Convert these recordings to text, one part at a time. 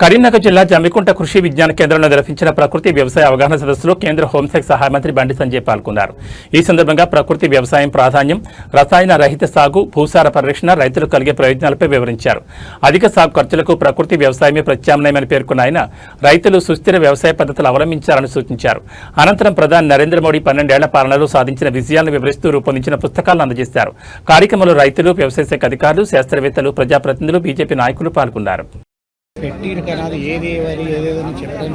కరీంనగర్ జిల్లా జమ్మికుంట కృషి విజ్ఞాన కేంద్రంలో నిర్వహించిన ప్రకృతి వ్యవసాయ అవగాహన సదస్సులో కేంద్ర హోంశాఖ సహాయ మంత్రి బండి సంజయ్ పాల్గొన్నారు. ఈ సందర్భంగా ప్రకృతి వ్యవసాయం ప్రాధాన్యం, రసాయన రహిత సాగు, భూసార పరిరక్షణ, రైతులకు కలిగే ప్రయోజనాలపై వివరించారు. అధిక సాగు ఖర్చులకు ప్రకృతి వ్యవసాయమే ప్రత్యామ్నాయమని పేర్కొన్న ఆయన రైతులు సుస్థిర వ్యవసాయ పద్ధతులు అవలంబించాలని సూచించారు. అనంతరం ప్రధాని నరేంద్ర మోడీ 12 ఏళ్ల పాలనలో సాధించిన విజయాలను వివరిస్తూ రూపొందించిన పుస్తకాలను అందజేశారు. కార్యక్రమంలో రైతులు, వ్యవసాయ శాఖ అధికారులు, శాస్త్రవేత్తలు, ప్రజాప్రతినిధులు, బీజేపీ నాయకులు పాల్గొన్నారు. పెట్టిన కనాలి ఏది ఏదేదో చెప్పడం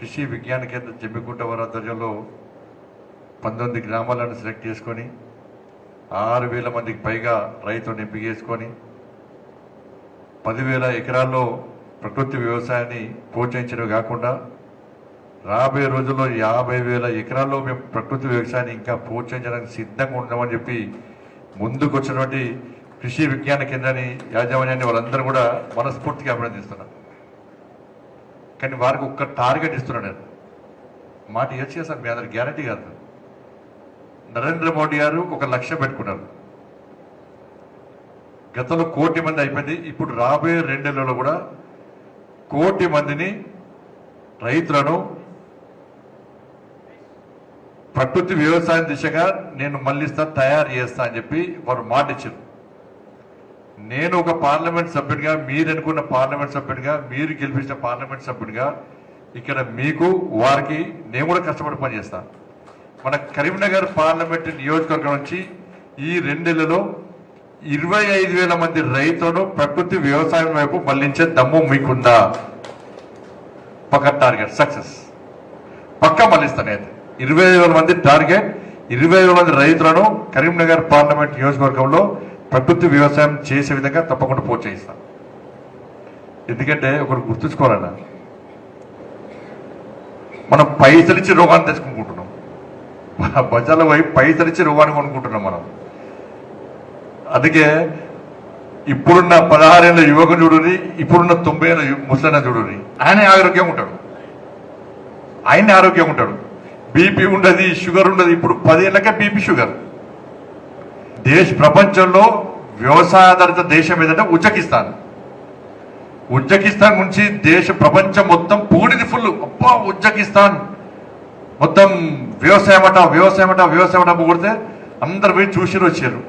కృషి విజ్ఞాన కేంద్రం జమ్మికుంట వరాధ్వర్యంలో 19 గ్రామాలను సెలెక్ట్ చేసుకొని 6,000 మందికి పైగా రైతులను ఎంపిక చేసుకొని 10,000 ఎకరాల్లో ప్రకృతి వ్యవసాయాన్ని ప్రోత్సహించడం కాకుండా రాబోయే రోజుల్లో 50,000 ఎకరాల్లో మేము ప్రకృతి వ్యవసాయాన్ని ఇంకా ప్రోత్సహించడానికి సిద్ధంగా ఉన్నామని చెప్పి ముందుకు వచ్చినటువంటి కృషి విజ్ఞాన కేంద్రాన్ని యాజమాన్యాన్ని వాళ్ళందరూ కూడా మనస్ఫూర్తిగా అభినందిస్తున్నారు. కానీ వారికి ఒక్క టార్గెట్ ఇస్తున్నాను నేను. మాట ఇవ్వచ్చు సార్, మీ అందరికి గ్యారంటీ కాదు. నరేంద్ర మోడీ గారు ఒక లక్ష్యం పెట్టుకున్నారు. గతంలో 1 కోటి మంది అయిపోయింది. ఇప్పుడు రాబోయే 2 నెలల్లో కూడా 1 కోటి మందిని రైతులను ప్రకృతి వ్యవసాయం దిశగా నేను మళ్ళిస్తా, తయారు చేస్తా అని చెప్పి వారు మాట ఇచ్చారు. నేను ఒక పార్లమెంట్ సభ్యుడిగా, మీరు అనుకున్న పార్లమెంట్ సభ్యుడిగా, మీరు గెలిపించిన పార్లమెంట్ సభ్యుడిగా ఇక్కడ మీకు వారికి నేను కూడా కష్టపడి పనిచేస్తాను. మన కరీంనగర్ పార్లమెంట్ నియోజకవర్గం నుంచి ఈ 2 నెలల్లో 25,000 మంది రైతులను ప్రకృతి వ్యవసాయం వైపు మళ్లించే దమ్ము మీకుందా? పక్క టార్గెట్ సక్సెస్ పక్కా మళ్ళిస్తాను. అయితే 25,000 మంది టార్గెట్, 25,000 మంది రైతులను కరీంనగర్ పార్లమెంట్ నియోజకవర్గంలో ప్రకృతి వ్యవసాయం చేసే విధంగా తప్పకుండా ప్రోత్సహిస్తాను. ఎందుకంటే ఒకరు గుర్తుంచుకోవాలన్నా, మనం పైసలిచ్చి రోగాన్ని తెచ్చుకుంటున్నాం. బజార్లో పోయి పైసలిచ్చి రోగాన్ని కొనుక్కుంటున్నాం మనం. అందుకే ఇప్పుడున్న 16 ఏళ్ళ యువకుని చూడుని, ఇప్పుడున్న 90 ఏళ్ళ ముసలైన చూడుని, ఆయనే ఆరోగ్యంగా ఉంటాడు. ఆయనే ఆరోగ్యంగా ఉంటాడు. బీపీ ఉండదు, షుగర్ ఉండదు. ఇప్పుడు 10 ఏళ్ళకే బీపీ, షుగర్. ప్రపంచంలో వ్యవసాయాధారిత దేశం ఏదంటే ఉజ్బెకిస్తాన్. ఉజ్బెకిస్తాన్ నుంచి ప్రపంచం మొత్తం పూడిది ఫుల్. అబ్బా ఉజ్బెకిస్తాన్ మొత్తం వ్యవసాయం అట కొడితే అందరు పోయి చూసి వచ్చారు.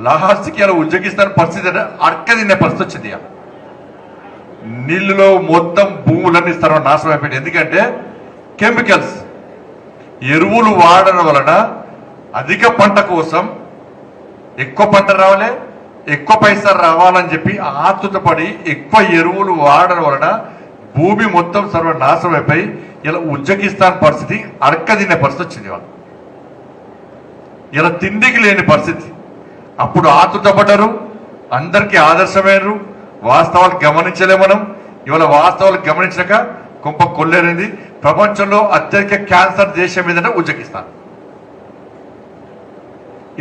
లాస్ట్కి అలా ఉజ్బెకిస్తాన్ పరిస్థితి అంటే అడక తినే పరిస్థితి వచ్చింది. నీళ్ళలో మొత్తం భూములన్నీ నాశనం అయిపోయింది. ఎందుకంటే కెమికల్స్, ఎరువులు వాడడం వలన అధిక పంట కోసం ఎక్కువ పంట రావాలి, ఎక్కువ పైసలు రావాలని చెప్పి ఆతృతపడి ఎక్కువ ఎరువులు వాడడం వలన భూమి మొత్తం సర్వనాశనం అయిపోయి ఇలా ఉజ్బెకిస్తాన్ పరిస్థితి అడక్క తినే పరిస్థితి వచ్చింది. వాళ్ళు ఇలా తిండికి లేని పరిస్థితి. అప్పుడు ఆతృతపడ్డారు, అందరికీ ఆదర్శమైనరు. వాస్తవాలు గమనించలే మనం. ఇవాళ వాస్తవాలు గమనించక కొంప కొల్లేరింది. ప్రపంచంలో అత్యధిక క్యాన్సర్ దేశం ఏదంటే ఉజ్బెకిస్తాన్.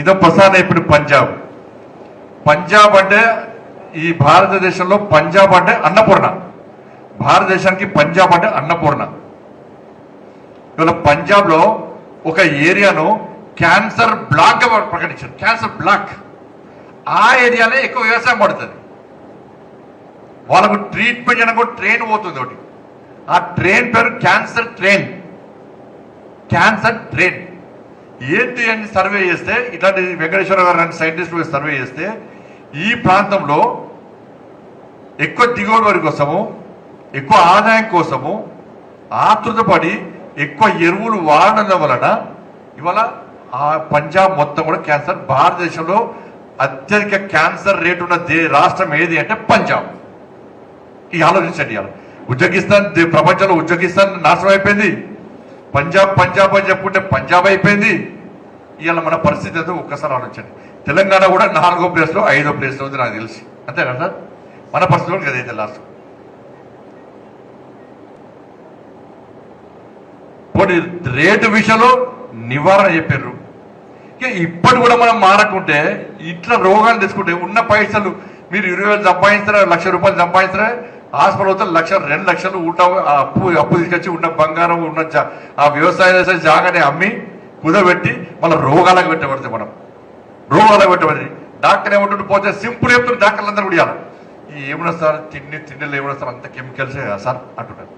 ఇదో ప్రసాద్. ఇప్పుడు పంజాబ్ అంటే ఈ భారతదేశంలో పంజాబ్ అంటే అన్నపూర్ణ. భారతదేశానికి పంజాబ్ అంటే అన్నపూర్ణ. ఇవాళ పంజాబ్ లో ఒక ఏరియాను క్యాన్సర్ బ్లాక్ గా ప్రకటించారు. Cancer block. ఆ ఏరియాలో ఎక్కువ వ్యవసాయం పడుతుంది. వాళ్ళకు ట్రీట్మెంట్ చేయడానికి ట్రైన్ పోతుంది ఒకటి. ఆ ట్రైన్ పేరు క్యాన్సర్ ట్రైన్. క్యాన్సర్ ట్రైన్ ఏంటి అని సర్వే చేస్తే, ఇట్లాంటి వెంకటేశ్వర గారు లాంటి సైంటిస్టులు సర్వే చేస్తే, ఈ ప్రాంతంలో ఎక్కువ దిగుబడి కోసము, ఎక్కువ ఆదాయం కోసము ఆతృతపడి ఎక్కువ ఎరువులు వాడడం వలన ఇవాళ ఆ పంజాబ్ మొత్తం కూడా క్యాన్సర్. భారతదేశంలో అత్యధిక క్యాన్సర్ రేటు ఉన్న రాష్ట్రం ఏది అంటే పంజాబ్. ఈ ఆలోచించండి. ఉజ్బెకిస్తాన్ ప్రపంచంలో ఉజ్బెకిస్తాన్ నాశనం అయిపోయింది. పంజాబ్ అని చెప్పుకుంటే పంజాబ్ అయిపోయింది. ఇవాళ మన పరిస్థితి అయితే ఒక్కసారి ఆలోచించండి. తెలంగాణ కూడా 4వ ప్లేస్లో 5వ ప్లేస్లో ఉంది నాకు తెలిసి. అంతేనా సార్? మన పరిస్థితిలో కదైతే లాస్ట్. పోనీ రేటు విషయంలో నివారణ చెప్పారు. ఇక ఇప్పటి కూడా మనం మారకుంటే ఇట్లా రోగాలు తెచ్చుకుంటే ఉన్న పైసలు మీరు 20,000 సంపాదిస్తారా, ₹1,00,000 సంపాదిస్తారా, హాస్పిటల్ పోతే 1,00,000 2 లక్షలు అప్పు తీసుకొచ్చి ఉన్న బంగారం ఉన్న ఆ వ్యవసాయ జాగానే అమ్మి కుదబెట్టి మళ్ళీ రోగాలకు పెట్టబడతాయి. మనం రోగాలకు పెట్టబడి డాక్టర్ ఏమంటుంటే పోతే సింపుల్ చెప్తున్నారు డాక్టర్లు అందరూ కూడా ఏమన్నా సార్ తిండిలో ఏమన్నా సార్ అంత కెమికల్సే కదా సార్ అంటున్నారు.